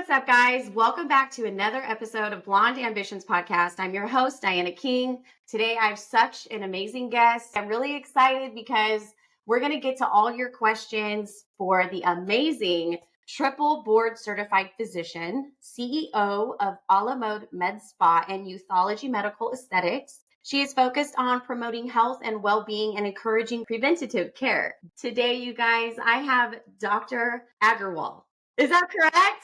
what's up, guys? Welcome back to another episode of Blonde Ambitions Podcast. I'm your host, Diana King. Today, I have such an amazing guest. I'm really excited because we're going to get to all your questions for the amazing triple board certified physician, CEO of A La Mode Med Spa and Youthology Medical Aesthetics. She is focused on promoting health and well-being and encouraging preventative care. Today, you guys, I have Dr. Agarwal. Is that correct?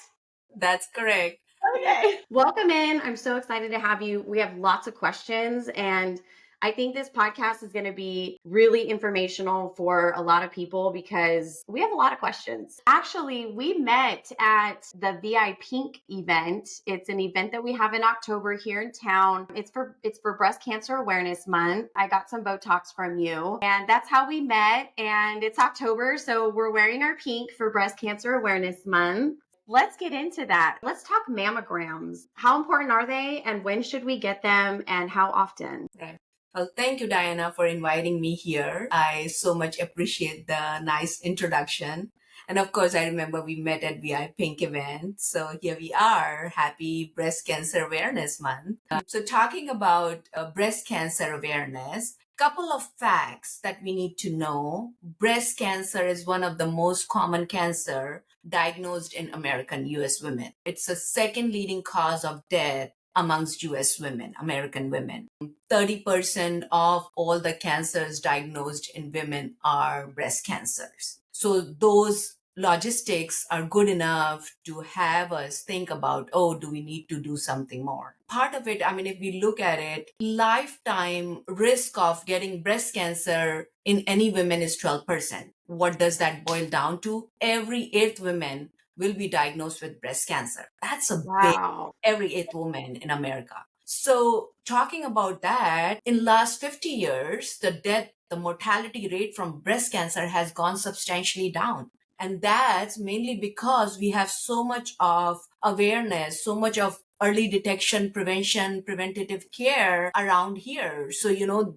That's correct. Okay. Welcome in. I'm so excited to have you. We have lots of questions, and I think this podcast is going to be really informational for a lot of people because we have a lot of questions. Actually, we met at the VI Pink event. It's an event that we have in October here in town. It's for Breast Cancer Awareness Month. I got some Botox from you, and that's how we met. And it's October, so we're wearing our pink for Breast Cancer Awareness Month. Let's get into that. Let's talk mammograms. How important are they, and when should we get them, and how often? Right. Well, thank you, Diana, for inviting me here. I so much appreciate the nice introduction. And of course, I remember we met at VI Pink event. So here we are. Happy Breast Cancer Awareness Month. So talking about breast cancer awareness, couple of facts that we need to know. Breast cancer is one of the most common cancer diagnosed in American US women. It's the second leading cause of death amongst US women, American women. 30% of all the cancers diagnosed in women are breast cancers. So those logistics are good enough to have us think about, oh, do we need to do something more? Part of it, if we look at it, lifetime risk of getting breast cancer in any women is 12%. What does that boil down to? Every eighth woman will be diagnosed with breast cancer. That's a big, every eighth woman in America. So talking about that, in last 50 years, the mortality rate from breast cancer has gone substantially down. And that's mainly because we have so much of awareness, so much of early detection, prevention, preventative care around here. So,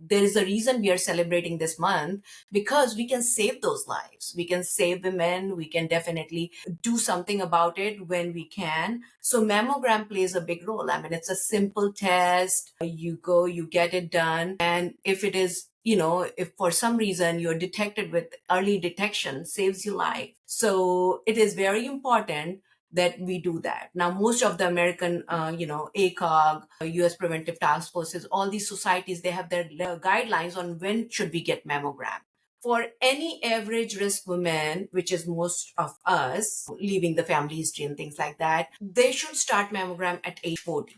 there is a reason we are celebrating this month because we can save those lives. We can save women. We can definitely do something about it when we can. So mammogram plays a big role. It's a simple test. You go, you get it done. And if it is if for some reason you're detected with early detection, saves your life. So it is very important that we do that. Now, most of the American, ACOG, US Preventive Task Forces, all these societies, they have their guidelines on when should we get mammogram. For any average risk woman, which is most of us, leaving the family history and things like that, they should start mammogram at age 40.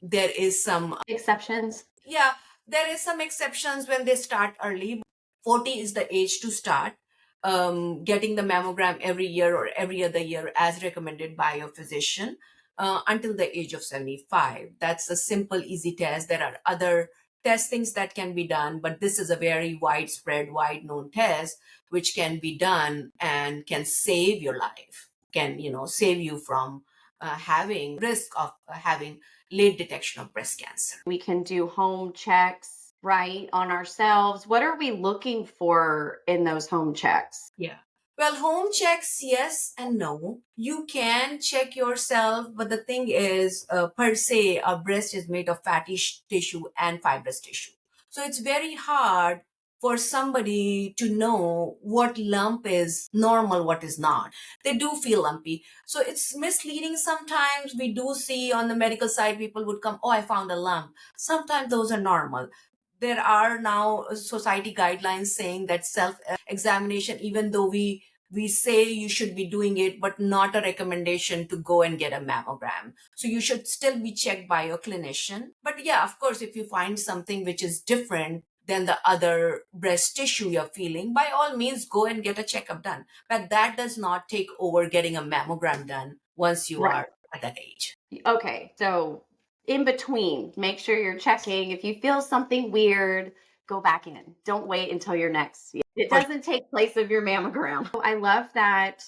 There is some exceptions. Yeah, there is some exceptions when they start early. 40 is the age to start getting the mammogram every year or every other year as recommended by your physician until the age of 75. That's a simple, easy test. There are other testings that can be done, but this is a very widespread, wide known test which can be done and can save your life, can, save you from having risk of having late detection of breast cancer. We can do home checks, right, on ourselves. What are we looking for in those home checks? Yeah. Well, home checks, yes and no. You can check yourself, but the thing is, per se, our breast is made of fatty tissue and fibrous tissue. So it's very hard for somebody to know what lump is normal, what is not. They do feel lumpy. So it's misleading sometimes. We do see on the medical side, people would come, oh, I found a lump. Sometimes those are normal. There are now society guidelines saying that self-examination, even though we say you should be doing it, but not a recommendation to go and get a mammogram. So you should still be checked by your clinician. But yeah, of course, if you find something which is different than the other breast tissue you're feeling, by all means, go and get a checkup done. But that does not take over getting a mammogram done once you are at that age. Okay, so in between, make sure you're checking. If you feel something weird, go back in. Don't wait until your next. It doesn't take place of your mammogram. I love that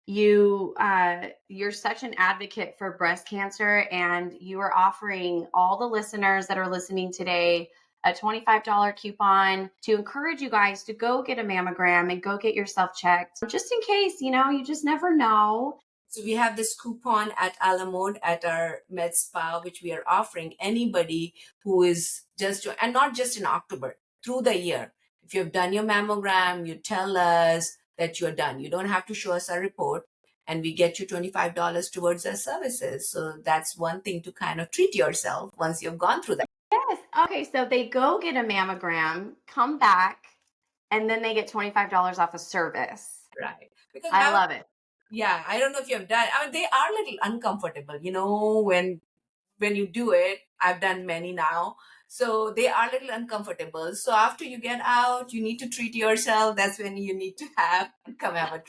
you're such an advocate for breast cancer, and you are offering all the listeners that are listening today a $25 coupon to encourage you guys to go get a mammogram and go get yourself checked just in case, you just never know. So we have this coupon at Alamode at our med spa, which we are offering anybody who is just, and not just in October, through the year. If you've done your mammogram, you tell us that you're done. You don't have to show us a report, and we get you $25 towards our services. So that's one thing to kind of treat yourself once you've gone through that. Yes. Okay. So they go get a mammogram, come back, and then they get $25 off a service. Right. Because I love it. yeah, I don't know if you have done. I mean, they are a little uncomfortable, when you do it. I've done many now, so they are a little uncomfortable. So after you get out, you need to treat yourself. That's when you need to come have a.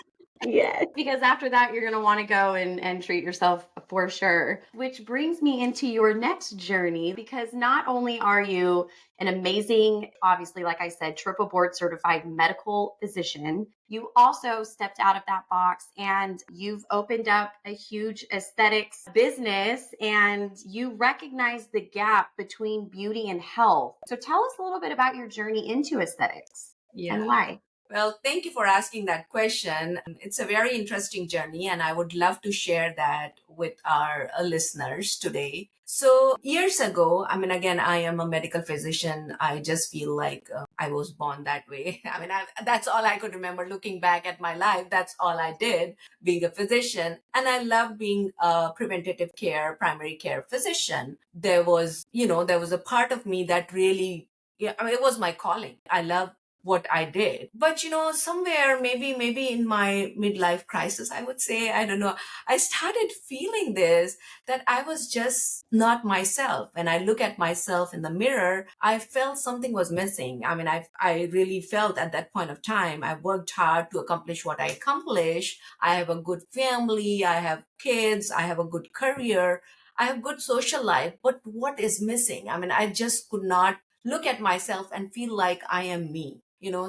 Yes. Because after that, you're going to want to go and treat yourself for sure. Which brings me into your next journey because not only are you an amazing, obviously, like I said, triple board certified medical physician, you also stepped out of that box and you've opened up a huge aesthetics business and you recognize the gap between beauty and health. So tell us a little bit about your journey into aesthetics and Yeah. why. Well, thank you for asking that question. It's a very interesting journey, and I would love to share that with our listeners today. So, years ago, I mean, again, I am a medical physician. I just feel like I was born that way. I mean, that's all I could remember looking back at my life. That's all I did, being a physician. And I love being a preventative care, primary care physician. There was a part of me that really, yeah, I mean, it was my calling. I love what I did. But somewhere maybe in my midlife crisis, I would say, I don't know, I started feeling this that I was just not myself. When I look at myself in the mirror, I felt something was missing. I mean, I really felt at that point of time, I worked hard to accomplish what I accomplished. I have a good family, I have kids, I have a good career. I have good social life, but what is missing? I mean, I just could not look at myself and feel like I am me.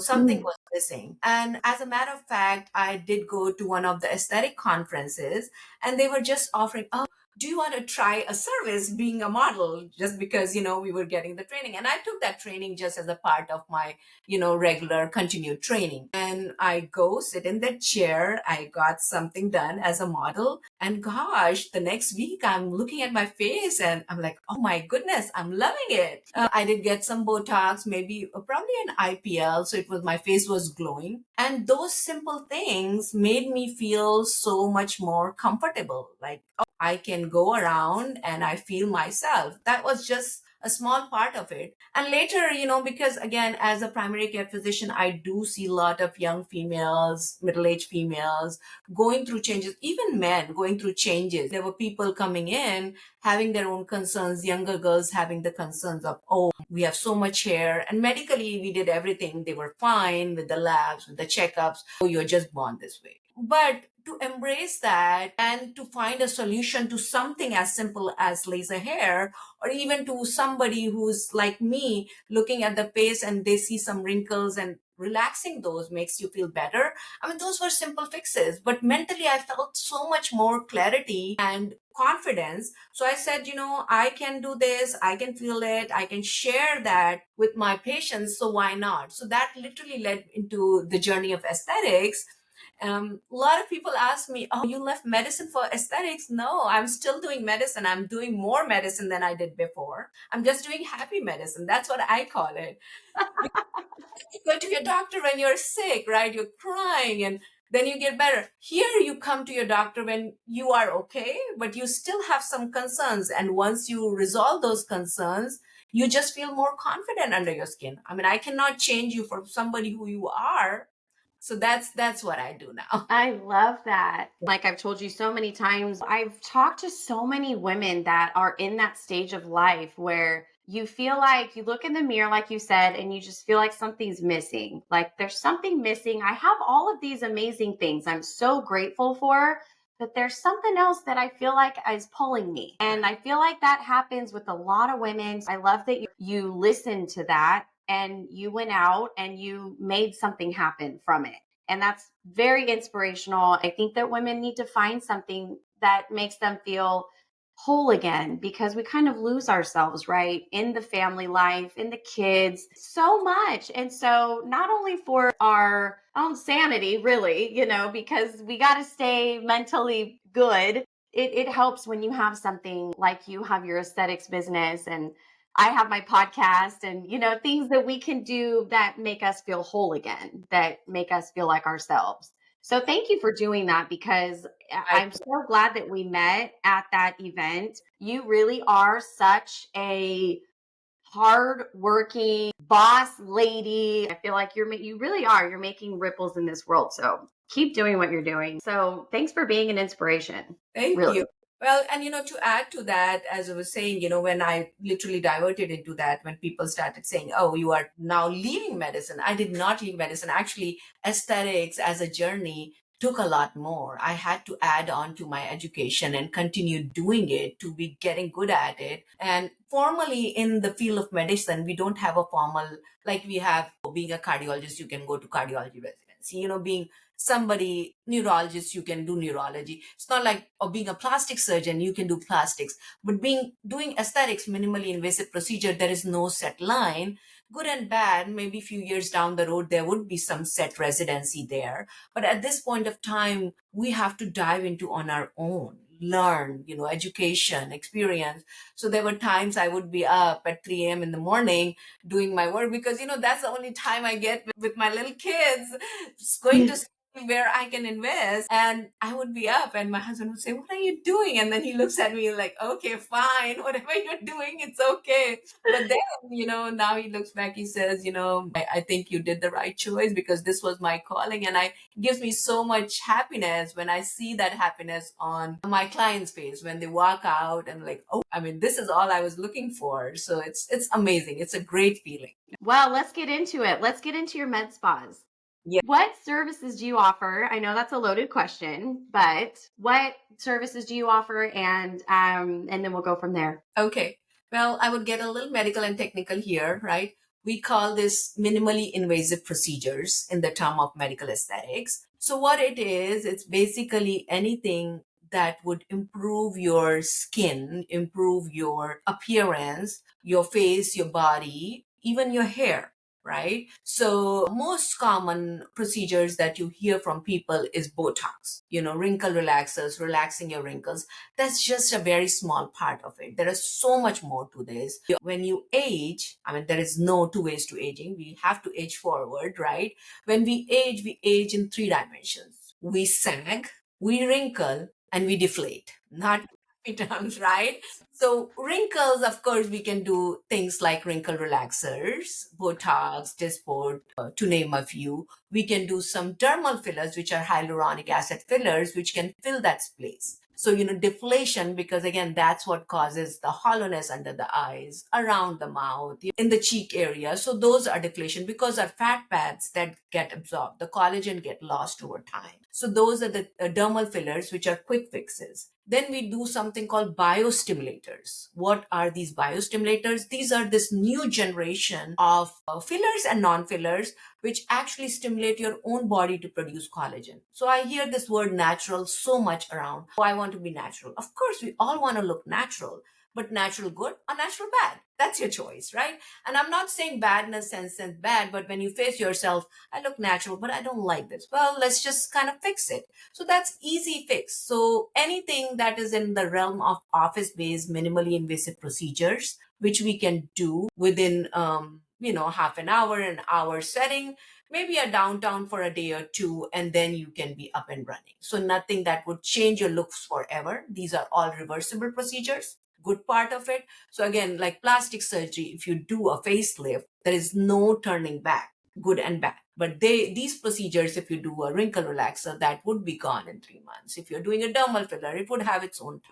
Something Mm. was missing. And as a matter of fact, I did go to one of the aesthetic conferences and they were just offering, oh, do you want to try a service being a model just because, we were getting the training. And I took that training just as a part of my, regular continued training. And I go sit in that chair. I got something done as a model. And gosh, the next week I'm looking at my face and I'm like, oh my goodness, I'm loving it. I did get some Botox, maybe probably an IPL. So my face was glowing. And those simple things made me feel so much more comfortable. Like, oh, I can go around and I feel myself. That was just a small part of it. And later, because again, as a primary care physician, I do see a lot of young females, middle-aged females going through changes, even men going through changes. There were people coming in having their own concerns, younger girls having the concerns of, oh, we have so much hair. And medically, we did everything. They were fine with the labs, with the checkups. Oh, you're just born this way. But to embrace that and to find a solution to something as simple as laser hair, or even to somebody who's like me looking at the face and they see some wrinkles and relaxing those makes you feel better. I mean, those were simple fixes, but mentally I felt so much more clarity and confidence. So I said, I can do this, I can feel it, I can share that with my patients. So why not? So that literally led into the journey of aesthetics. A lot of people ask me, oh, you left medicine for aesthetics? No, I'm still doing medicine. I'm doing more medicine than I did before. I'm just doing happy medicine. That's what I call it. You go to your doctor when you're sick, right? You're crying and then you get better. Here you come to your doctor when you are okay, but you still have some concerns. And once you resolve those concerns, you just feel more confident under your skin. I mean, I cannot change you from somebody who you are. So that's what I do now. I love that. Like I've told you so many times, I've talked to so many women that are in that stage of life where you feel like you look in the mirror, like you said, and you just feel like something's missing. Like there's something missing. I have all of these amazing things I'm so grateful for, but there's something else that I feel like is pulling me. And I feel like that happens with a lot of women. I love that you listened to that and you went out and you made something happen from it. And that's very inspirational. I think that women need to find something that makes them feel whole again because we kind of lose ourselves, right? In the family life, in the kids, so much. And so, not only for our own sanity, really, because we got to stay mentally good. It helps when you have something like you have your aesthetics business and I have my podcast and things that we can do that make us feel whole again, that make us feel like ourselves. So thank you for doing that because Right. I'm so glad that we met at that event. You really are such a hard working boss lady. I feel like you really are. You're making ripples in this world. So keep doing what you're doing. So thanks for being an inspiration. Thank Really. you. Well, and to add to that, as I was saying, when I literally diverted into that, when people started saying, oh, you are now leaving medicine, I did not leave medicine. Actually, aesthetics as a journey took a lot more. I had to add on to my education and continue doing it to be getting good at it. And formally in the field of medicine, we don't have a formal, like we have being a cardiologist, you can go to cardiology residency, being somebody neurologist, you can do neurology. It's not like, or being a plastic surgeon, you can do plastics. But doing aesthetics, minimally invasive procedure, there is no set line. Good and bad, maybe a few years down the road there would be some set residency there, but at this point of time we have to dive into on our own, learn, education, experience. So there were times I would be up at 3 a.m. in the morning doing my work, because that's the only time I get with my little kids, just going to where I can invest. And I would be up and my husband would say, what are you doing? And then he looks at me like, okay, fine, whatever you're doing, it's okay. But then, now he looks back, he says, I think you did the right choice because this was my calling. And it gives me so much happiness when I see that happiness on my client's face when they walk out and like, oh, I mean, this is all I was looking for. So it's amazing. It's a great feeling. Well, let's get into it. Let's get into your med spas. Yeah. What services do you offer? I know that's a loaded question, but what services do you offer? And then we'll go from there. Okay. Well, I would get a little medical and technical here, right? We call this minimally invasive procedures in the term of medical aesthetics. So what it is, it's basically anything that would improve your skin, improve your appearance, your face, your body, even your hair, right? So most common procedures that you hear from people is Botox, wrinkle relaxers, relaxing your wrinkles. That's just a very small part of it. There is so much more to this. When you age, I mean, there is no two ways to aging. We have to age forward, right? When we age in three dimensions. We sag, we wrinkle, and we deflate. Not happy terms, right? So wrinkles, of course, we can do things like wrinkle relaxers, Botox, Dysport, to name a few. We can do some dermal fillers, which are hyaluronic acid fillers, which can fill that space. So, deflation, because again, that's what causes the hollowness under the eyes, around the mouth, in the cheek area. So those are deflation because our fat pads that get absorbed, the collagen get lost over time. So those are the dermal fillers, which are quick fixes. Then we do something called biostimulators. What are these biostimulators? These are this new generation of fillers and non-fillers which actually stimulate your own body to produce collagen. So I hear this word natural so much around. Oh, I want to be natural. Of course, we all want to look natural, but natural good or natural bad? That's your choice, right? And I'm not saying bad in a sense bad, but when you face yourself, I look natural, but I don't like this. Well, let's just kind of fix it. So that's easy fix. So anything that is in the realm of office-based minimally invasive procedures, which we can do within half an hour setting, maybe a downtown for a day or two, and then you can be up and running. So nothing that would change your looks forever. These are all reversible procedures. Good part of it. So again, like plastic surgery, if you do a facelift, there is no turning back, good and bad. But these procedures, if you do a wrinkle relaxer, that would be gone in 3 months. If you're doing a dermal filler, it would have its own time.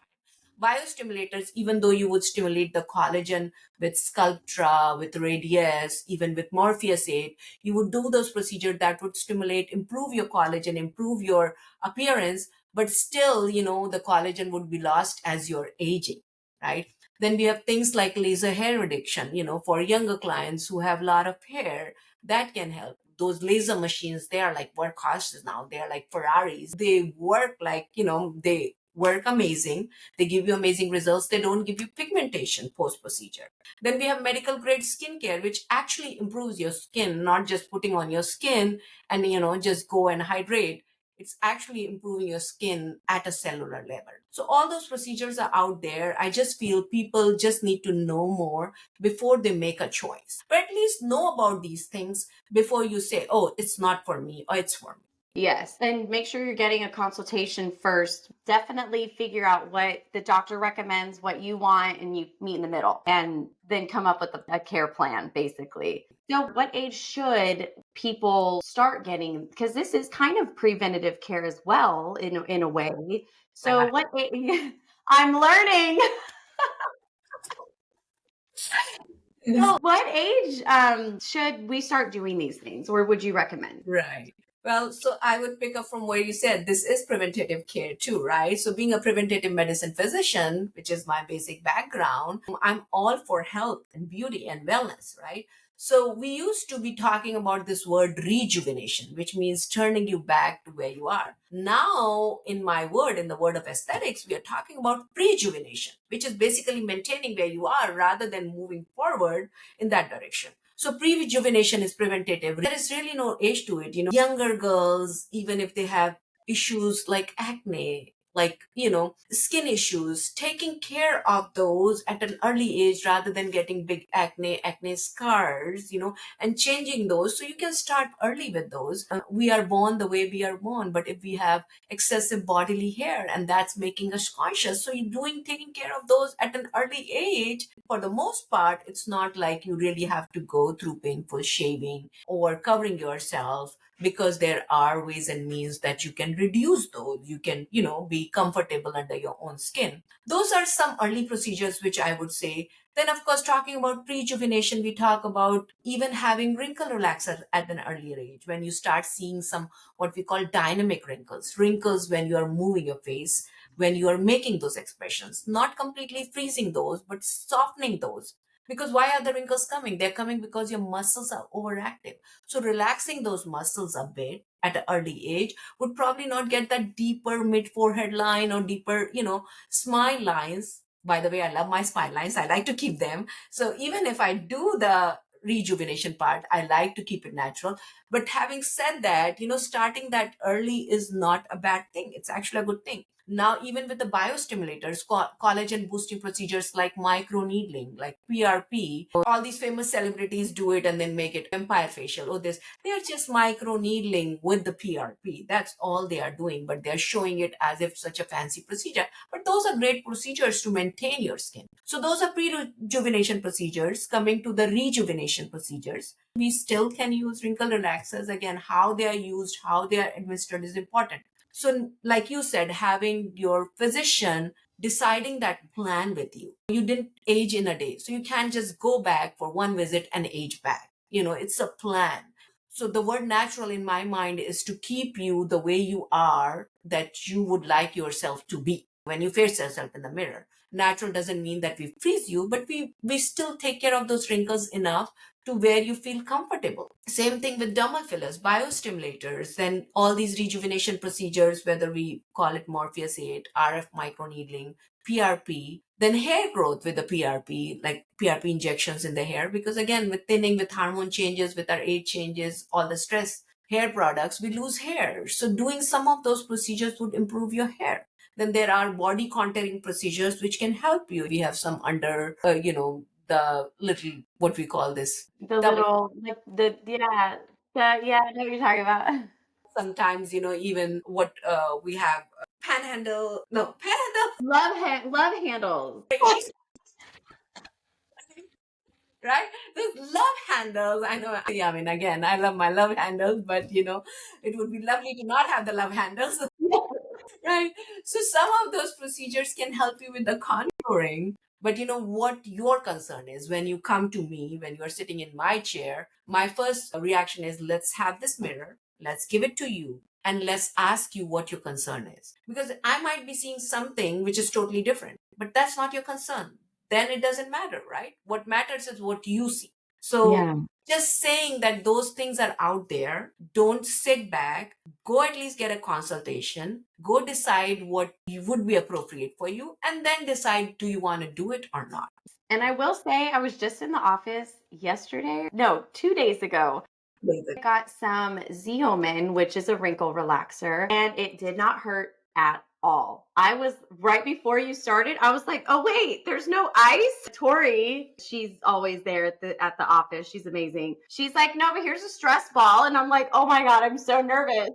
Biostimulators, even though you would stimulate the collagen with Sculptra, with Radius, even with Morpheus 8, you would do those procedures that would stimulate, improve your collagen, improve your appearance, but still, the collagen would be lost as you're aging, right? Then we have things like laser hair reduction, for younger clients who have a lot of hair, that can help. Those laser machines, they are like workhorses now. They are like Ferraris. They work like, they work amazing. They give you amazing results. They don't give you pigmentation post procedure. Then we have medical grade skincare, which actually improves your skin, not just putting on your skin and, just go and hydrate. It's actually improving your skin at a cellular level. So all those procedures are out there. I just feel people just need to know more before they make a choice. But at least know about these things before you say, oh, it's not for me or it's for me. Yes, and make sure you're getting a consultation first. Definitely figure out what the doctor recommends, what you want, and you meet in the middle and then come up with a care plan, basically. So, what age should people start getting? Because this is kind of preventative care as well, in a way. So, Right. what age? I'm learning. So, what age should we start doing these things, or would you recommend? Right. Well, so I would pick up from where you said this is preventative care too, right? So, being a preventative medicine physician, which is my basic background, I'm all for health and beauty and wellness, right? So, we used to be talking about this word rejuvenation, which means turning you back to where you are. Now, in the word of aesthetics, we are talking about prejuvenation, which is basically maintaining where you are rather than moving forward in that direction. So pre-rejuvenation is preventative. There is really no age to it. Younger girls, even if they have issues like acne, like, skin issues, taking care of those at an early age rather than getting big acne scars, and changing those. So you can start early with those. We are born the way we are born, but if we have excessive bodily hair and that's making us conscious, so you're taking care of those at an early age. For the most part, it's not like you really have to go through painful shaving or covering yourself, because there are ways and means that you can reduce those. You can, be comfortable under your own skin. Those are some early procedures which I would say. Then, of course, talking about prejuvenation, we talk about even having wrinkle relaxer at an earlier age, when you start seeing some what we call dynamic wrinkles when you are moving your face, when you are making those expressions, not completely freezing those, but softening those. Because why are the wrinkles coming? They're coming because your muscles are overactive. So relaxing those muscles a bit at an early age would probably not get that deeper mid forehead line or deeper, smile lines. By the way, I love my smile lines. I like to keep them. So even if I do the rejuvenation part, I like to keep it natural. But having said that, starting that early is not a bad thing. It's actually a good thing. Now, even with the biostimulators, collagen boosting procedures like microneedling, like PRP, all these famous celebrities do it and then make it vampire facial. Oh, they're just microneedling with the PRP. That's all they are doing, but they're showing it as if such a fancy procedure. But those are great procedures to maintain your skin. So those are pre-rejuvenation procedures. Coming to the rejuvenation procedures, we still can use wrinkle relaxers. Again, how they are used, how they are administered is important. So, like you said, having your physician deciding that plan with you. You didn't age in a day. So you can't just go back for one visit and age back. It's a plan. So the word natural in my mind is to keep you the way you are, that you would like yourself to be when you face yourself in the mirror. Natural doesn't mean that we freeze you, but we still take care of those wrinkles enough to where you feel comfortable. Same thing with dermal fillers, biostimulators, then all these rejuvenation procedures, whether we call it Morpheus 8, RF microneedling, PRP, then hair growth with the PRP, like PRP injections in the hair, because again, with thinning, with hormone changes, with our age changes, all the stress, hair products, we lose hair. So doing some of those procedures would improve your hair. Then there are body contouring procedures which can help you. We have some under, the little, what we call this, The double. little, like yeah, I know what you're talking about. Sometimes, even what we have, panhandle, no, panhandle, Love handles. right? Those love handles. I know, yeah, I mean, again, I love my love handles, but, it would be lovely to not have the love handles. Right. So some of those procedures can help you with the contouring. But what your concern is when you come to me, when you're sitting in my chair, my first reaction is, let's have this mirror, let's give it to you, and let's ask you what your concern is. Because I might be seeing something which is totally different, but that's not your concern. Then it doesn't matter, right? What matters is what you see. So Yeah. just saying that those things are out there, don't sit back, go at least get a consultation, go decide what would be appropriate for you, and then decide, do you want to do it or not. And I will say, I was just in the office yesterday, no, 2 days ago. I got some Zeomin, which is a wrinkle relaxer, and it did not hurt at all. I was right before you started, I was like, "Oh wait, there's no ice." Tori, she's always there at the office. She's amazing. She's like, "No, but here's a stress ball." And I'm like, "Oh my god, I'm so nervous."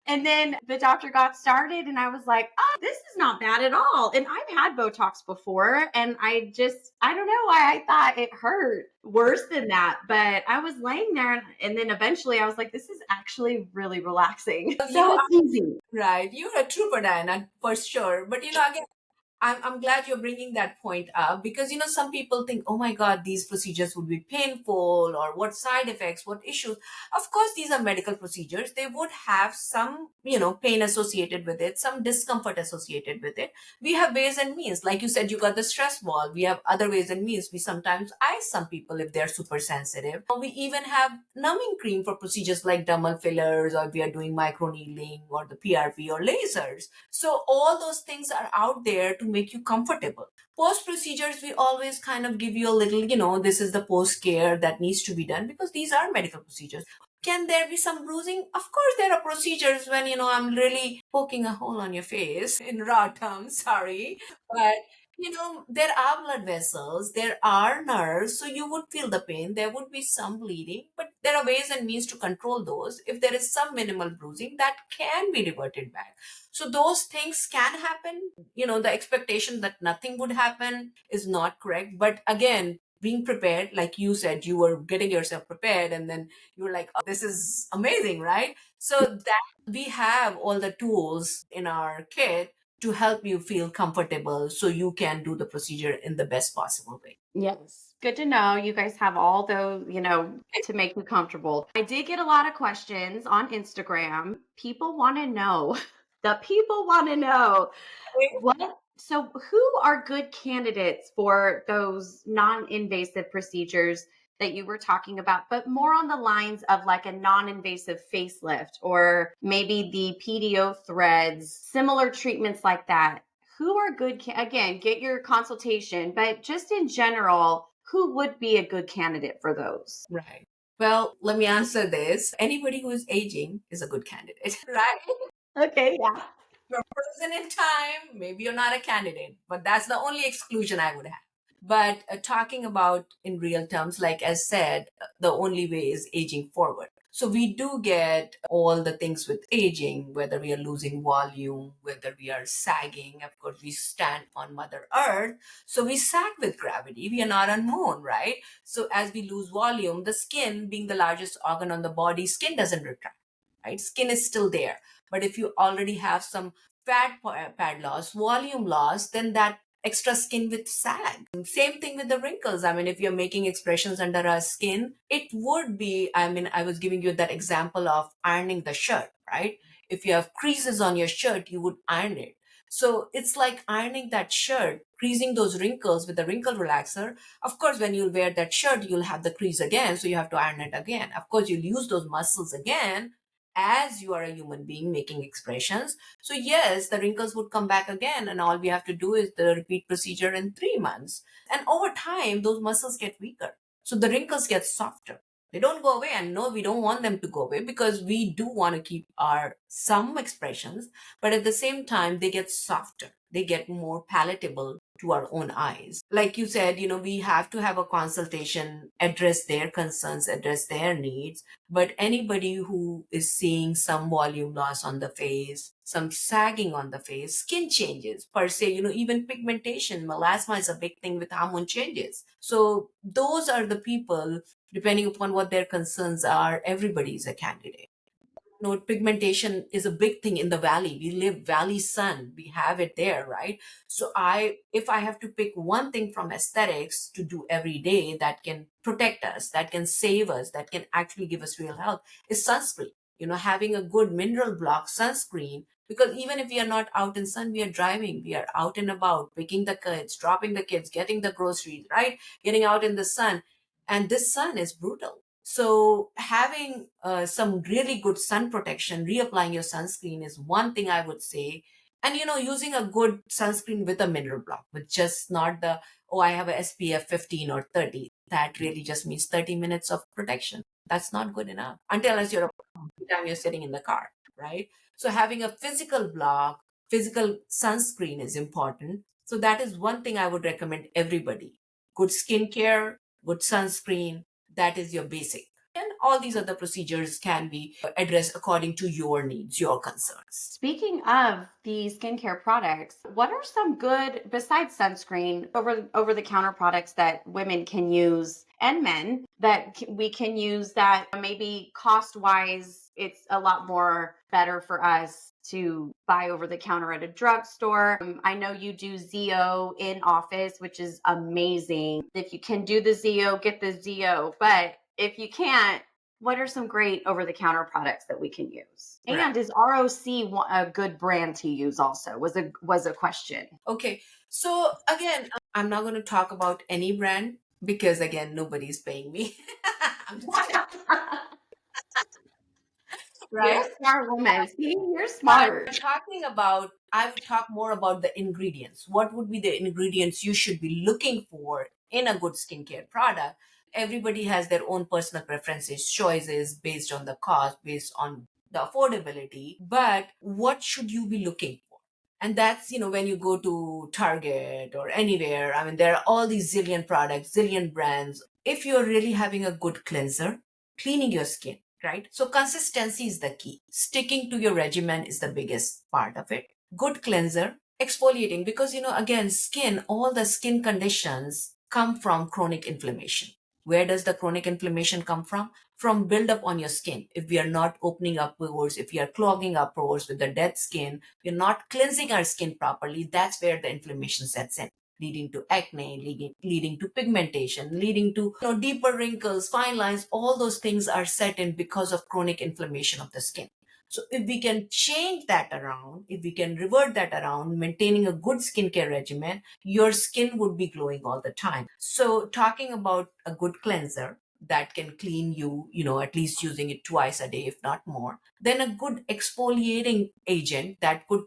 And then the doctor got started, and I was like, "Oh, this is not bad at all." And I've had Botox before, and I don't know why I thought it hurt worse than that. But I was laying there, and then eventually I was like, "This is actually really relaxing." You So are it's easy. right. You're a trooper, Diana, for sure. But again, I'm glad you're bringing that point up because some people think, oh my God, these procedures would be painful or what side effects, what issues. Of course, these are medical procedures. They would have some, pain associated with it, some discomfort associated with it. We have ways and means. Like you said, you got the stress ball. We have other ways and means. We sometimes ice some people if they're super sensitive. We even have numbing cream for procedures like dermal fillers, or we are doing microneedling or the PRP or lasers. So all those things are out there to make you comfortable. Post procedures, we always kind of give you a little, this is the post care that needs to be done because these are medical procedures. Can there be some bruising? Of course, there are procedures when, I'm really poking a hole on your face in raw terms, sorry. But, there are blood vessels, there are nerves, so you would feel the pain. There would be some bleeding, but there are ways and means to control those. If there is some minimal bruising, that can be reverted back. So those things can happen. The expectation that nothing would happen is not correct. But again, being prepared, like you said, you were getting yourself prepared and then you were like, oh, this is amazing, right? So that we have all the tools in our kit to help you feel comfortable so you can do the procedure in the best possible way. Yes. Good to know. You guys have all those, to make you comfortable. I did get a lot of questions on Instagram. People want to know, the people want to know who are good candidates for those non invasive procedures that you were talking about, but more on the lines of like a non invasive facelift or maybe the PDO threads, similar treatments like that. Who are good? Again, get your consultation, but just in general, who would be a good candidate for those? Right. Well, let me answer this. Anybody who is aging is a good candidate, right? Okay, yeah. You're frozen in time, maybe you're not a candidate, but that's the only exclusion I would have. But talking about in real terms, like as said, the only way is aging forward. So we do get all the things with aging, whether we are losing volume, whether we are sagging. Of course, we stand on Mother Earth. So we sag with gravity. We are not on moon, right? So as we lose volume, the skin being the largest organ on the body, skin doesn't retract, right? Skin is still there. But if you already have some pad loss, volume loss, then that extra skin with sag. Same thing with the wrinkles. I mean, if you're making expressions under our skin, it would be, I was giving you that example of ironing the shirt, right? If you have creases on your shirt, you would iron it. So it's like ironing that shirt, creasing those wrinkles with the wrinkle relaxer. Of course, when you wear that shirt, you'll have the crease again. So you have to iron it again. Of course, you'll use those muscles again as you are a human being making expressions. So yes, the wrinkles would come back again, and all we have to do is the repeat procedure in 3 months. And over time, those muscles get weaker. So the wrinkles get softer. They don't go away, and no, we don't want them to go away because we do want to keep our some expressions, but at the same time, they get softer. They get more palatable to our own eyes. Like you said, we have to have a consultation, address their concerns, address their needs. But anybody who is seeing some volume loss on the face, some sagging on the face, skin changes per se, even pigmentation, melasma is a big thing with hormone changes. So those are the people, depending upon what their concerns are, everybody is a candidate. Pigmentation is a big thing in the valley. We live valley sun. We have it there, right? So if I have to pick one thing from aesthetics to do every day that can protect us, that can save us, that can actually give us real health, is sunscreen. Having a good mineral block sunscreen, because even if we are not out in sun, we are driving, we are out and about, picking the kids, dropping the kids, getting the groceries, right? Getting out in the sun. And this sun is brutal. So having some really good sun protection, reapplying your sunscreen is one thing I would say. And using a good sunscreen with a mineral block, with just not the, oh, I have a SPF 15 or 30. That really just means 30 minutes of protection. That's not good enough unless you're the time you're sitting in the car, right? So having a physical block, physical sunscreen is important. So that is one thing I would recommend everybody. Good skincare, good sunscreen, that is your basic. And all these other procedures can be addressed according to your needs, your concerns. Speaking of the skincare products, what are some good besides sunscreen over the counter products that women can use and men that we can use that maybe cost wise it's a lot more better for us to buy over the counter at a drugstore. I know you do Zeo in office, which is amazing. If you can do the Zeo, get the Zeo. But if you can't, what are some great over the counter products that we can use? Right. And is ROC a good brand to use also? Was a question. Okay. So again, I'm not going to talk about any brand because again, nobody's paying me. I'm just kidding, You're right? a smart woman. See, you're But smart. talking about, I would talk more about the ingredients. What would be the ingredients you should be looking for in a good skincare product? Everybody has their own personal preferences, choices based on the cost, based on the affordability. But what should you be looking for? And that's, when you go to Target or anywhere, I mean, there are all these zillion products, zillion brands. If you're really having a good cleanser, cleaning your skin, right? So consistency is the key. Sticking to your regimen is the biggest part of it. Good cleanser, exfoliating, because, again, skin, all the skin conditions come from chronic inflammation. Where does the chronic inflammation come from? From buildup on your skin. If we are not opening up pores, if we are clogging up pores with the dead skin, we're not cleansing our skin properly, that's where the inflammation sets in, leading to acne, leading to pigmentation, leading to deeper wrinkles, fine lines. All those things are set in because of chronic inflammation of the skin. So if we can change that around, if we can revert that around, maintaining a good skincare regimen, your skin would be glowing all the time. So talking about a good cleanser that can clean you, at least using it twice a day, if not more, then a good exfoliating agent that could,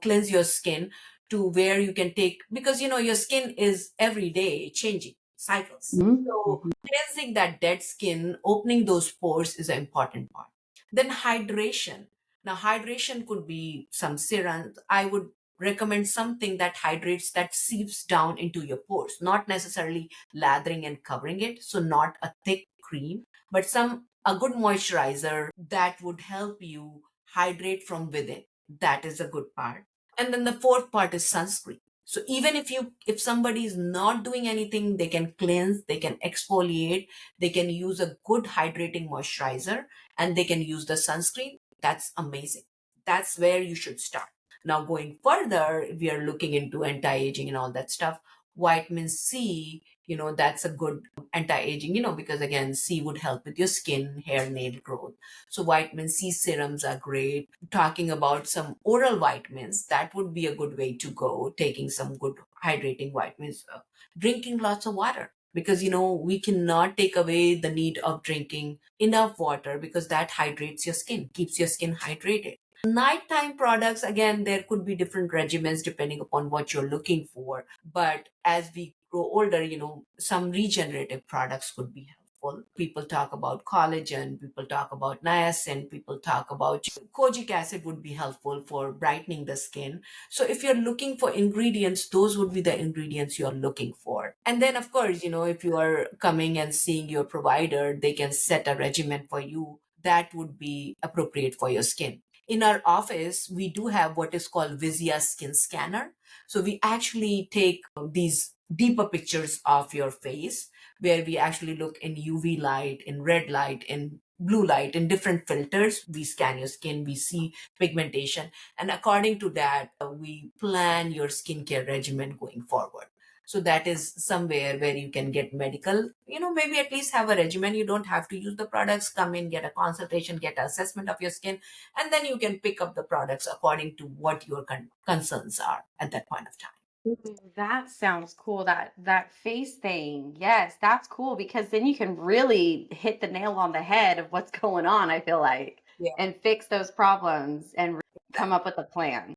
cleanse your skin to where you can take, because your skin is every day changing cycles. So Mhm. cleansing that dead skin, opening those pores is an important part. Then hydration. Now hydration could be some serums. I would recommend something that hydrates, that seeps down into your pores, not necessarily lathering and covering it, so not a thick cream, but a good moisturizer that would help you hydrate from within. That is a good part. And then the fourth part is sunscreen. So even if somebody is not doing anything, they can cleanse, they can exfoliate, they can use a good hydrating moisturizer, and they can use the sunscreen. That's amazing. That's where you should start. Now going further, if we are looking into anti-aging and all that stuff, vitamin C, that's a good anti-aging, because again, C would help with your skin, hair, nail growth. So vitamin C serums are great. Talking about some oral vitamins, that would be a good way to go, taking some good hydrating vitamins, drinking lots of water. Because we cannot take away the need of drinking enough water, because that hydrates your skin, keeps your skin hydrated. Nighttime products, again, there could be different regimens depending upon what you're looking for. But as we grow older, some regenerative products could be helpful. People talk about collagen, people talk about niacin, people talk about kojic acid would be helpful for brightening the skin. So if you're looking for ingredients, those would be the ingredients you're looking for. And then, of course, if you are coming and seeing your provider, they can set a regimen for you that would be appropriate for your skin. In our office, we do have what is called Vizia Skin Scanner. So we actually take these deeper pictures of your face, where we actually look in UV light, in red light, in blue light, in different filters. We scan your skin, we see pigmentation, and according to that, we plan your skincare regimen going forward. So that is somewhere where you can get medical, maybe at least have a regimen. You don't have to use the products, come in, get a consultation, get an assessment of your skin, and then you can pick up the products according to what your concerns are at that point of time. Ooh, that sounds cool. That face thing. Yes, that's cool because then you can really hit the nail on the head of what's going on, I feel like, Yeah, and fix those problems and come exactly. up with a plan.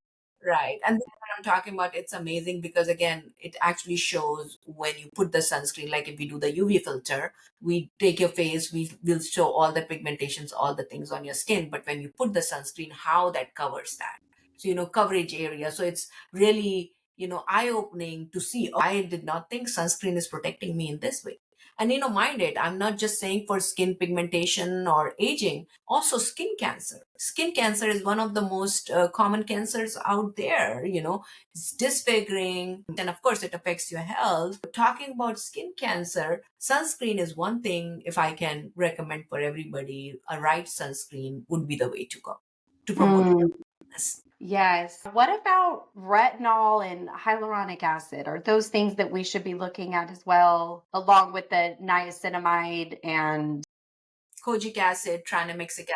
Right. And I'm talking about, it's amazing because again, it actually shows when you put the sunscreen, like if we do the UV filter, we take your face, we will show all the pigmentations, all the things on your skin. But when you put the sunscreen, how that covers that. So, coverage area. So it's really, eye opening to see, oh, I did not think sunscreen is protecting me in this way. And mind it, I'm not just saying for skin pigmentation or aging, also skin cancer. Skin cancer is one of the most common cancers out there. It's disfiguring, and of course, it affects your health. Talking about skin cancer, sunscreen is one thing. If I can recommend for everybody, a right sunscreen would be the way to go to promote Mm, this. yes. What about retinol and hyaluronic acid? Are those things that we should be looking at as well, along with the niacinamide and Kojic acid, tranexamic.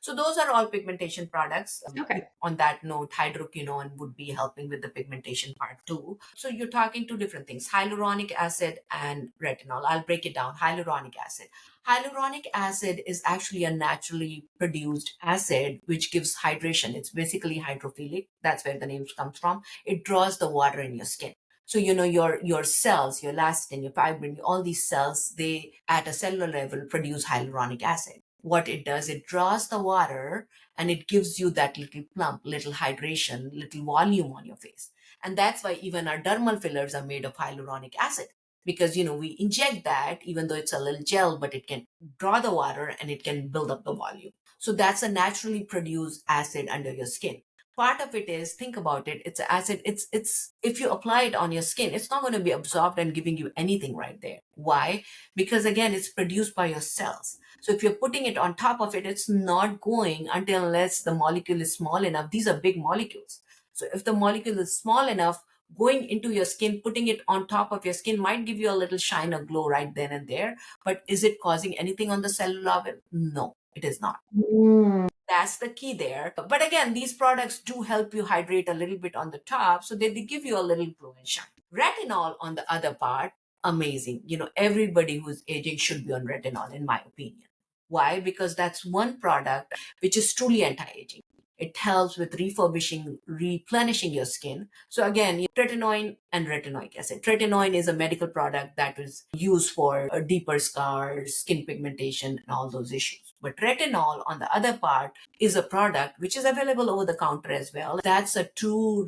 So those are all pigmentation products. okay. On that note, hydroquinone would be helping with the pigmentation part too. So you're talking two different things, hyaluronic acid and retinol. I'll break it down. Hyaluronic acid. Hyaluronic acid is actually a naturally produced acid which gives hydration. It's basically hydrophilic. That's where the name comes from. It draws the water in your skin. So your cells, your elastin, your fibrin, all these cells, they at a cellular level produce hyaluronic acid. What it does, it draws the water and it gives you that little plump, little hydration, little volume on your face. And that's why even our dermal fillers are made of hyaluronic acid. Because we inject that, even though it's a little gel, but it can draw the water and it can build up the volume. So that's a naturally produced acid under your skin. Part of it is, think about it, it's an acid. It's if you apply it on your skin, it's not going to be absorbed and giving you anything right there. Why? Because again, it's produced by your cells. So if you're putting it on top of it, it's not going until unless the molecule is small enough. These are big molecules. So if the molecule is small enough, going into your skin, putting it on top of your skin might give you a little shine or glow right then and there. But is it causing anything on the cellular level? No, it is not. Mm, That's the key there. But again, these products do help you hydrate a little bit on the top, so they give you a little glow and shine. Retinol, on the other part, amazing. Everybody who's aging should be on retinol, in my opinion. Why? Because that's one product which is truly anti-aging. It helps with refurbishing, replenishing your skin. So again, tretinoin and retinoic acid. Tretinoin is a medical product that is used for deeper scars, skin pigmentation, and all those issues. But retinol, on the other part, is a product which is available over the counter as well. That's a true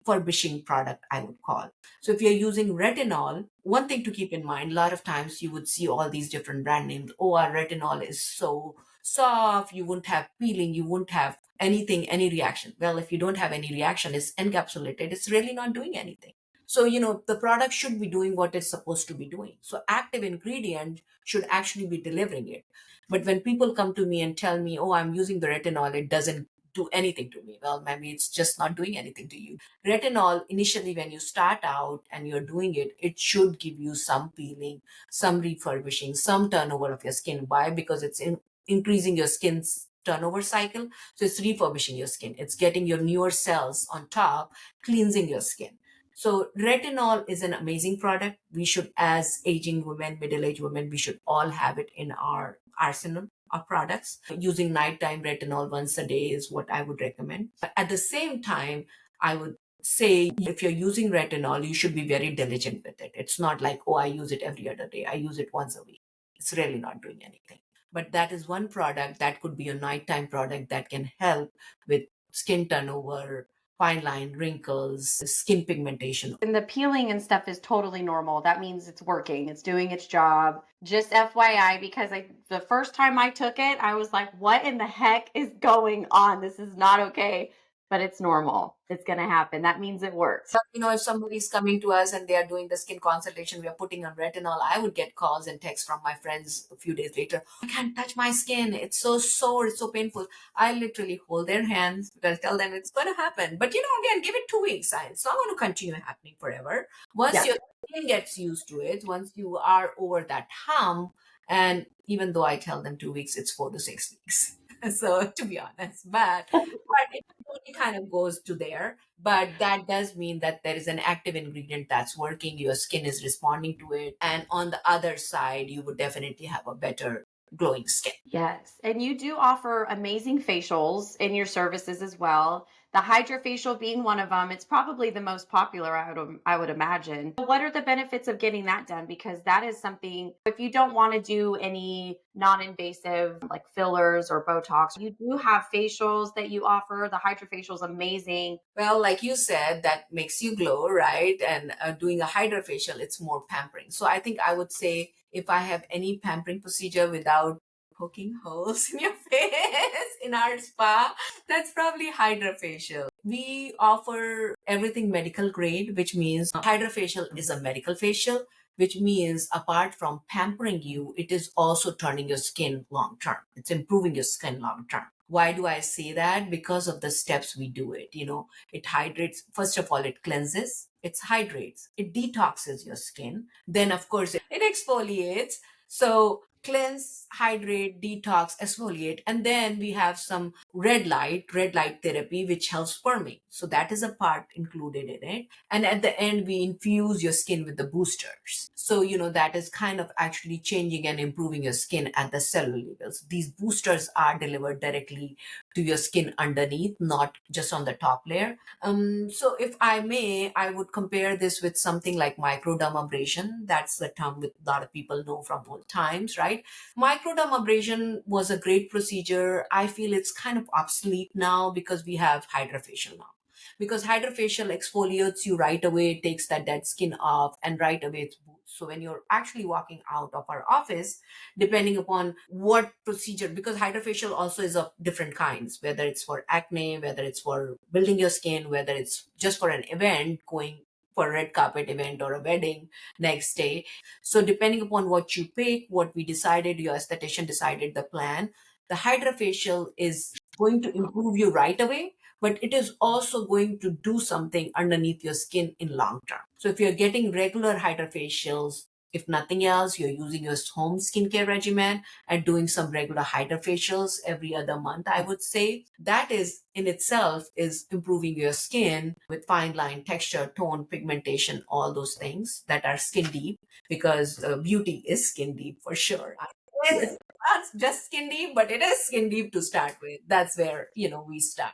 refurbishing product, I would call. So if you're using retinol, one thing to keep in mind, a lot of times you would see all these different brand names. Oh, our retinol is so soft, you wouldn't have peeling, you wouldn't have anything, any reaction. Well, if you don't have any reaction, it's encapsulated, it's really not doing anything. So, the product should be doing what it's supposed to be doing. So active ingredient should actually be delivering it. But when people come to me and tell me, oh, I'm using the retinol, it doesn't do anything to me. Well, maybe it's just not doing anything to you. Retinol, initially, when you start out and you're doing it, it should give you some peeling, some refurbishing, some turnover of your skin. Why? Because it's increasing your skin's turnover cycle. So it's refurbishing your skin. It's getting your newer cells on top, cleansing your skin. So retinol is an amazing product. We should, as aging women, middle-aged women, we should all have it in our arsenal of products. Using nighttime retinol once a day is what I would recommend. But at the same time, I would say if you're using retinol, you should be very diligent with it. It's not like, oh, I use it every other day. I use it once a week. It's really not doing anything. But that is one product that could be a nighttime product that can help with skin turnover, fine line, wrinkles, skin pigmentation. and the peeling and stuff is totally normal. That means it's working. It's doing its job. Just FYI, because the first time I took it, I was like, what in the heck is going on? This is not okay. But it's normal. It's going to happen. That means it works. If somebody's coming to us and they are doing the skin consultation, we are putting on retinol, I would get calls and texts from my friends a few days later. I can't touch my skin. It's so sore. It's so painful. I literally hold their hands because I tell them it's going to happen. But, again, give it 2 weeks. It's not going to continue happening forever. Once Yeah. your skin gets used to it, once you are over that hump, and even though I tell them 2 weeks, it's 4 to 6 weeks. So to be honest, but it only kind of goes to there. But that does mean that there is an active ingredient that's working, your skin is responding to it, and on the other side you would definitely have a better glowing skin. Yes. And you do offer amazing facials in your services as well. The hydrofacial being one of them, it's probably the most popular, I would imagine. What are the benefits of getting that done? Because that is something, if you don't want to do any non-invasive like fillers or Botox, you do have facials that you offer. The hydrofacial is amazing. Well, like you said, that makes you glow, right? And doing a hydrofacial, it's more pampering. So I think I would say if I have any pampering procedure without poking holes in your face in our spa, that's probably hydrofacial. We offer everything medical grade, which means hydrofacial is a medical facial, which means apart from pampering you, it is also turning your skin long term. It's improving your skin long term. Why do I say that? Because of the steps we do it. It hydrates. First of all, it cleanses, it hydrates, it detoxes your skin. Then, of course, it exfoliates. So, cleanse, hydrate, detox, exfoliate. And then we have some red light therapy, which helps firming. So, that is a part included in it. And at the end, we infuse your skin with the boosters. So, that is kind of actually changing and improving your skin at the cellular levels. These boosters are delivered directly to your skin underneath, not just on the top layer. So if I may, I would compare this with something like microdermabrasion. That's the term that a lot of people know from old times, right? Microdermabrasion was a great procedure. I feel it's kind of obsolete now because we have hydrofacial now. Because hydrofacial exfoliates you right away, it takes that dead skin off, and right away it's boost. So when you're actually walking out of our office, depending upon what procedure, because hydrofacial also is of different kinds, whether it's for acne, whether it's for building your skin, whether it's just for an event, going for a red carpet event or a wedding next day. So depending upon what you pick, what we decided, your esthetician decided the plan, the hydrofacial is going to improve you right away, but it is also going to do something underneath your skin in long term. So if you're getting regular hydrofacials, if nothing else, you're using your home skincare regimen and doing some regular hydrofacials every other month, I would say that is in itself is improving your skin with fine line, texture, tone, pigmentation, all those things that are skin deep, because beauty is skin deep for sure. It's not just skin deep, but it is skin deep to start with. That's where, we start.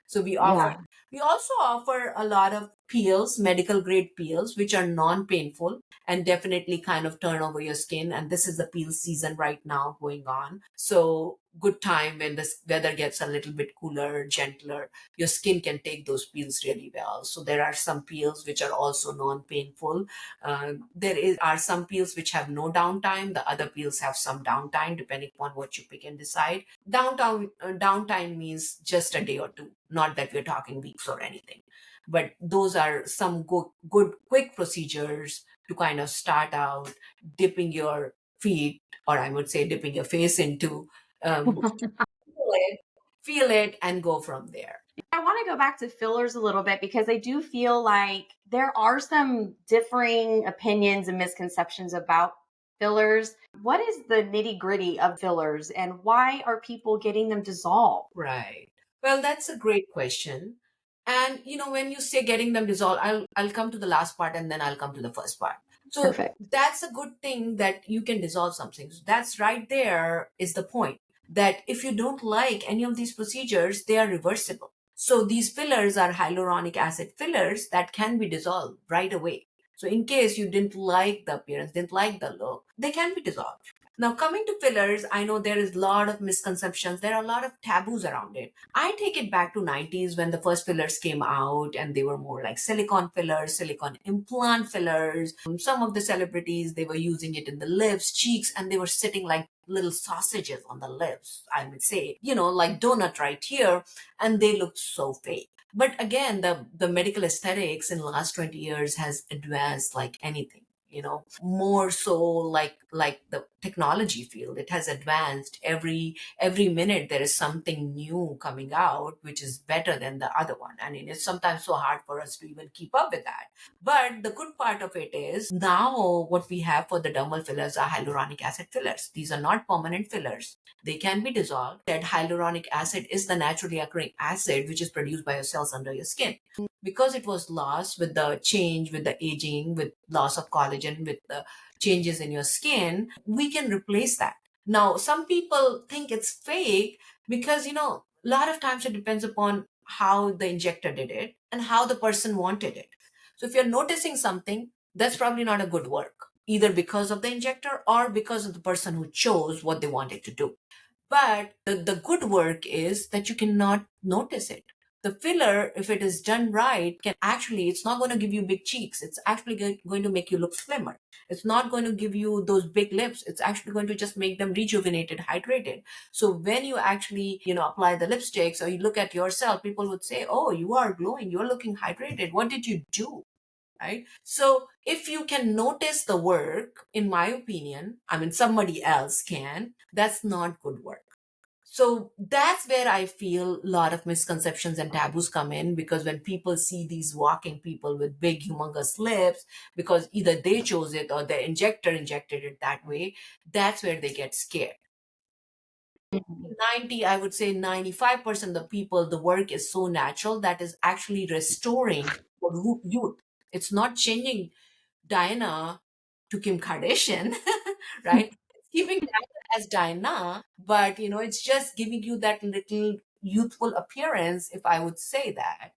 So Yeah. we also offer a lot of peels, medical grade peels, which are non-painful and definitely kind of turn over your skin. And this is the peel season right now going on. So good time when the weather gets a little bit cooler, gentler, your skin can take those peels really well. So there are some peels which are also non-painful. Are some peels which have no downtime. The other peels have some downtime depending upon what you pick and decide. Downtime means just a day or two, not that we're talking weeks or anything. But those are some good quick procedures to kind of start out dipping your feet, or I would say dipping your face into, feel it, feel it, and go from there. I want to go back to fillers a little bit because I do feel like there are some differing opinions and misconceptions about fillers. What is the nitty gritty of fillers and why are people getting them dissolved? Right. Well, that's a great question. And when you say getting them dissolved, I'll come to the last part and then I'll come to the first part. So Perfect. that's a good thing that you can dissolve something. So that's right there is the point, that if you don't like any of these procedures, they are reversible. So these fillers are hyaluronic acid fillers that can be dissolved right away. So in case you didn't like the appearance, didn't like the look, they can be dissolved. Now, coming to fillers, I know there is a lot of misconceptions. There are a lot of taboos around it. I take it back to 90s when the first fillers came out and they were more like silicone fillers, silicone implant fillers. Some of the celebrities, they were using it in the lips, cheeks, and they were sitting like little sausages on the lips, I would say, like donut right here, and they looked so fake. But again, the medical aesthetics in the last 20 years has advanced like anything, more so like the technology field. It has advanced every minute. There is something new coming out which is better than the other one. I mean, it's sometimes so hard for us to even keep up with that. But the good part of it is now what we have for the dermal fillers are hyaluronic acid fillers. These are not permanent fillers. They can be dissolved. That hyaluronic acid is the naturally occurring acid which is produced by your cells under your skin. Because it was lost with the change, with the aging, with loss of collagen, with the changes in your skin, we can replace that. Now, some people think it's fake because, a lot of times it depends upon how the injector did it and how the person wanted it. So if you're noticing something, that's probably not a good work, either because of the injector or because of the person who chose what they wanted to do. But the good work is that you cannot notice it. The filler, if it is done right, can actually, it's not going to give you big cheeks. It's actually going to make you look slimmer. It's not going to give you those big lips. It's actually going to just make them rejuvenated, hydrated. So when you actually, apply the lipsticks or you look at yourself, people would say, oh, you are glowing. You're looking hydrated. What did you do? Right? So if you can notice the work, in my opinion, I mean, somebody else can, that's not good work. So that's where I feel a lot of misconceptions and taboos come in, because when people see these walking people with big, humongous lips, because either they chose it or their injector injected it that way, that's where they get scared. 90, I would say 95% of the people, the work is so natural that is actually restoring youth. It's not changing Diana to Kim Kardashian, right? It's keeping Diana as Diana, but it's just giving you that little youthful appearance, if I would say that.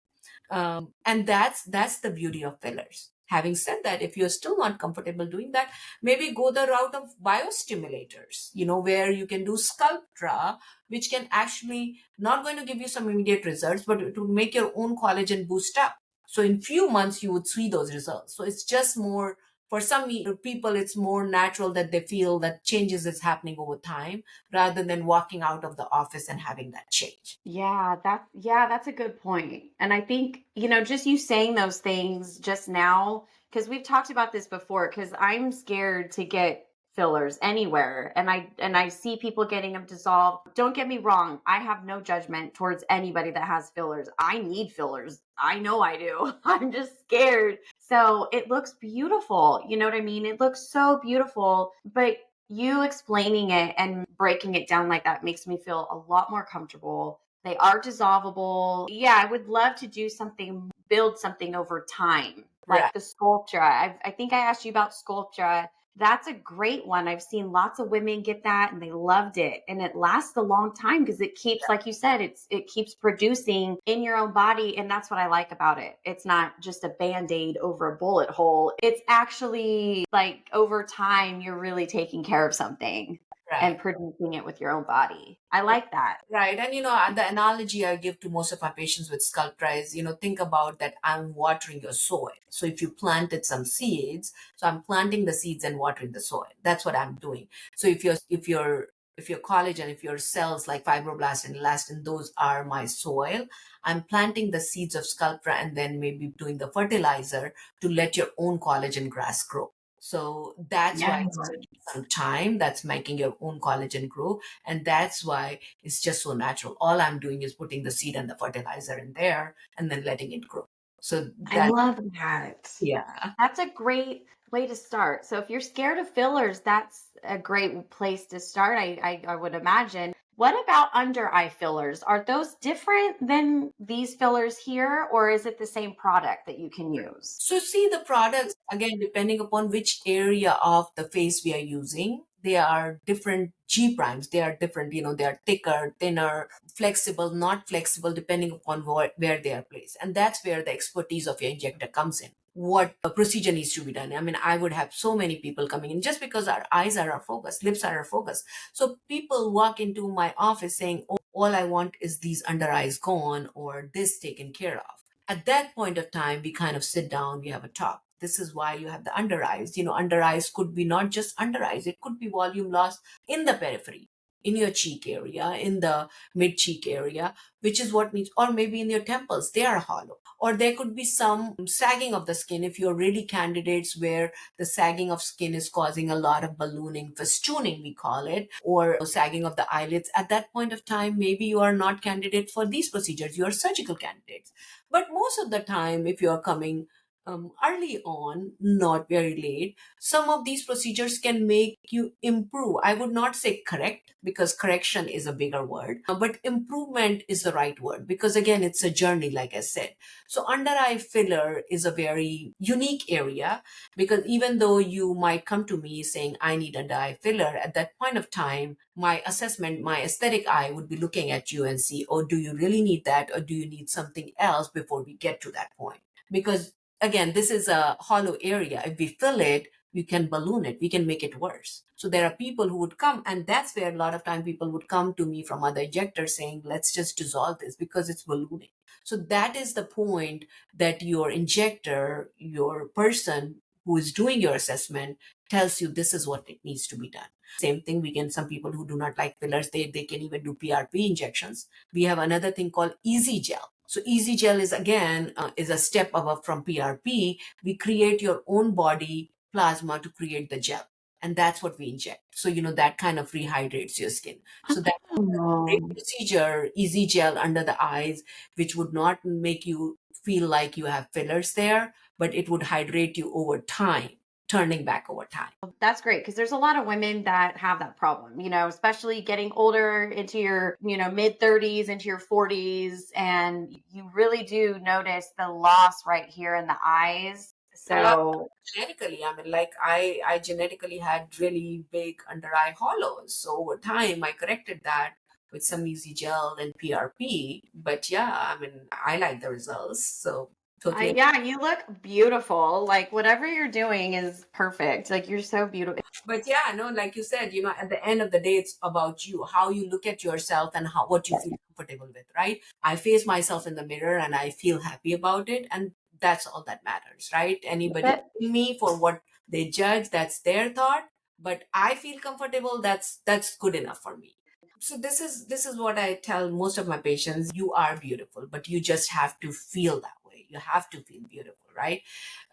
And that's the beauty of fillers. Having said that, if you're still not comfortable doing that, maybe go the route of biostimulators, where you can do Sculptra, which can actually not going to give you some immediate results, but it will make your own collagen boost up. So in few months, you would see those results. So it's just more, for some people, it's more natural that they feel that changes is happening over time rather than walking out of the office and having that change. That's a good point. And I think, just you saying those things just now, because we've talked about this before, because I'm scared to get fillers anywhere. And I see people getting them dissolved. Don't get me wrong, I have no judgment towards anybody that has fillers. I need fillers. I know I do. I'm just scared. So it looks beautiful. You know what I mean? It looks so beautiful. But you explaining it and breaking it down like that makes me feel a lot more comfortable. They are dissolvable. Yeah, I would love to do something, build something over time, Right. like the Sculptra. I think I asked you about Sculptra. That's a great one. I've seen lots of women get that and they loved it. And it lasts a long time because it keeps, like you said, it keeps producing in your own body. And that's what I like about it. It's not just a band-aid over a bullet hole. It's actually like over time, you're really taking care of something Right. and producing it with your own body. I like that. Right. And the analogy I give to most of my patients with Sculptra is, think about that I'm watering your soil. So if you planted some seeds, so I'm planting the seeds and watering the soil. That's what I'm doing. So if your collagen, if your cells like fibroblast and elastin, those are my soil, I'm planting the seeds of Sculptra and then maybe doing the fertilizer to let your own collagen grass grow. So that's why Yeah. it's taking some time. That's making your own collagen grow. And that's why it's just so natural. All I'm doing is putting the seed and the fertilizer in there and then letting it grow. So I that, love that. yeah. That's a great way to start. So if you're scared of fillers, that's a great place to start, I would imagine. What about under eye fillers? Are those different than these fillers here, or is it the same product that you can use? So see the products again, depending upon which area of the face we are using, they are different G primes. They are different, they are thicker, thinner, flexible, not flexible, depending upon where they are placed. And that's where the expertise of your injector comes in. What a procedure needs to be done. I mean, I would have so many people coming in just because our eyes are our focus, lips are our focus. So people walk into my office saying, oh, all I want is these under eyes gone or this taken care of. At that point of time, we kind of sit down, we have a talk. This is why you have the under eyes. Under eyes could be not just under eyes, it could be volume loss in the periphery, in your cheek area, in the mid cheek area, which is what needs, or maybe in your temples, they are hollow. Or there could be some sagging of the skin if you're really candidates where the sagging of skin is causing a lot of ballooning, festooning, we call it, or sagging of the eyelids. At that point of time, maybe you are not candidate for these procedures, you are surgical candidates. But most of the time, if you are coming early on, not very late. Some of these procedures can make you improve. I would not say correct because correction is a bigger word, but improvement is the right word because again, it's a journey, like I said. So, under eye filler is a very unique area because even though you might come to me saying, I need under eye filler, at that point of time, my assessment, my aesthetic eye would be looking at you and see, oh, do you really need that or do you need something else before we get to that point? Because again, this is a hollow area. If we fill it, we can balloon it, we can make it worse. So there are people who would come, and that's where a lot of time people would come to me from other injectors saying, let's just dissolve this because it's ballooning. So that is the point that your injector, your person who is doing your assessment tells you this is what it needs to be done. Same thing, we can, some people who do not like fillers, they can even do PRP injections. We have another thing called easy gel. So easy gel is again is a step above from PRP. We create your own body plasma to create the gel, and that's what we inject. So that kind of rehydrates your skin. So that's a great Oh, procedure, easy gel under the eyes, which would not make you feel like you have fillers there, but it would hydrate you over time, turning back over time. that's great because there's a lot of women that have that problem, especially getting older into your, mid 30s, into your 40s. And you really do notice the loss right here in the eyes. A lot So, genetically. I mean, like I genetically had really big under eye hollows. So over time, I corrected that with some easy gel and PRP. But yeah, I mean, I like the results. So totally. yeah, you look beautiful. Like, whatever you're doing is perfect. Like, you're so beautiful. But yeah, no, like you said, at the end of the day, it's about you, how you look at yourself and how what you feel comfortable with, right? I face myself in the mirror and I feel happy about it, and that's all that matters, right? Anybody But judging me for what they judge, that's their thought. But I feel comfortable, that's good enough for me. So this is what I tell most of my patients. You are beautiful, but you just have to feel that way. You have to feel beautiful, right?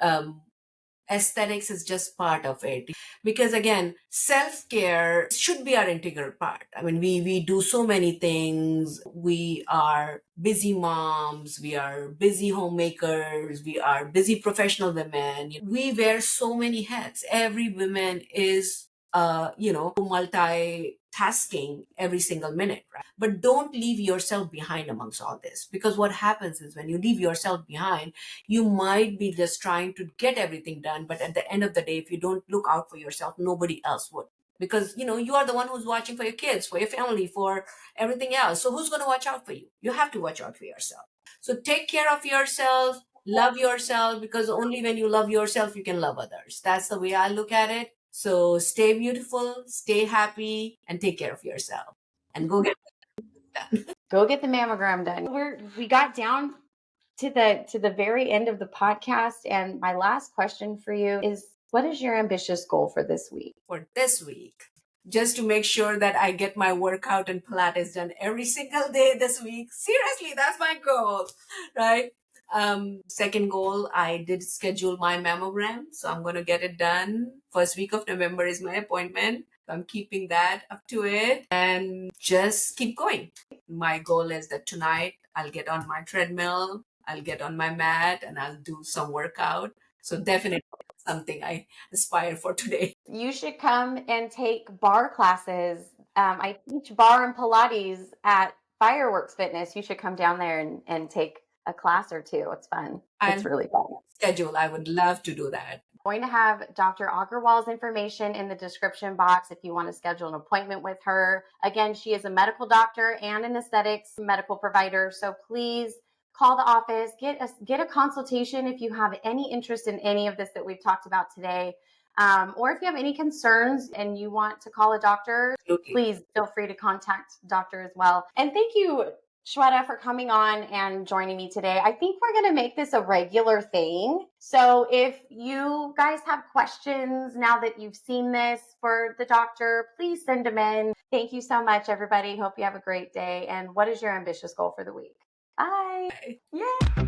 Um, Aesthetics is just part of it because again, self-care should be our integral part. I mean, we do so many things. We are busy moms, we are busy homemakers, we are busy professional women. We wear so many hats. Every woman is multitasking every single minute, right? But don't leave yourself behind amongst all this, because what happens is when you leave yourself behind, you might be just trying to get everything done, but at the end of the day, if you don't look out for yourself, nobody else would, because you are the one who's watching for your kids, for your family, for everything else. So who's going to watch out for you? You have to watch out for yourself. So take care of yourself, love yourself, because only when you love yourself you can love others. That's the way I look at it. So stay beautiful, stay happy, and take care of yourself, and go get it done. go get the mammogram done. We got down to the very end of the podcast, and my last question for you is, what is your ambitious goal for this week? For this week, just to make sure that I get my workout and Pilates done every single day this week. Seriously, that's my goal, right? Second goal, I did schedule my mammogram, so I'm going to get it done. First week of November is my appointment. So I'm keeping that up to it and just keep going. My goal is that tonight I'll get on my treadmill, I'll get on my mat, and I'll do some workout. So definitely something I aspire for today. You should come and take bar classes. I teach bar and Pilates at Fireworks Fitness. You should come down there and take a class or two. It's fun. I'll It's really fun. schedule. I would love to do that. Going to have Dr. Agarwal's information in the description box if you want to schedule an appointment with her. Again, she is a medical doctor and an aesthetics medical provider. So please call the office, get a consultation if you have any interest in any of this that we've talked about today. Or if you have any concerns and you want to call a doctor, Absolutely. please feel free to contact doctor as well. And thank you, Shweta, for coming on and joining me today. I think we're going to make this a regular thing. So if you guys have questions now that you've seen this for the doctor, please send them in. Thank you so much, everybody. Hope you have a great day. And what is your ambitious goal for the week? Bye. Bye. Yay.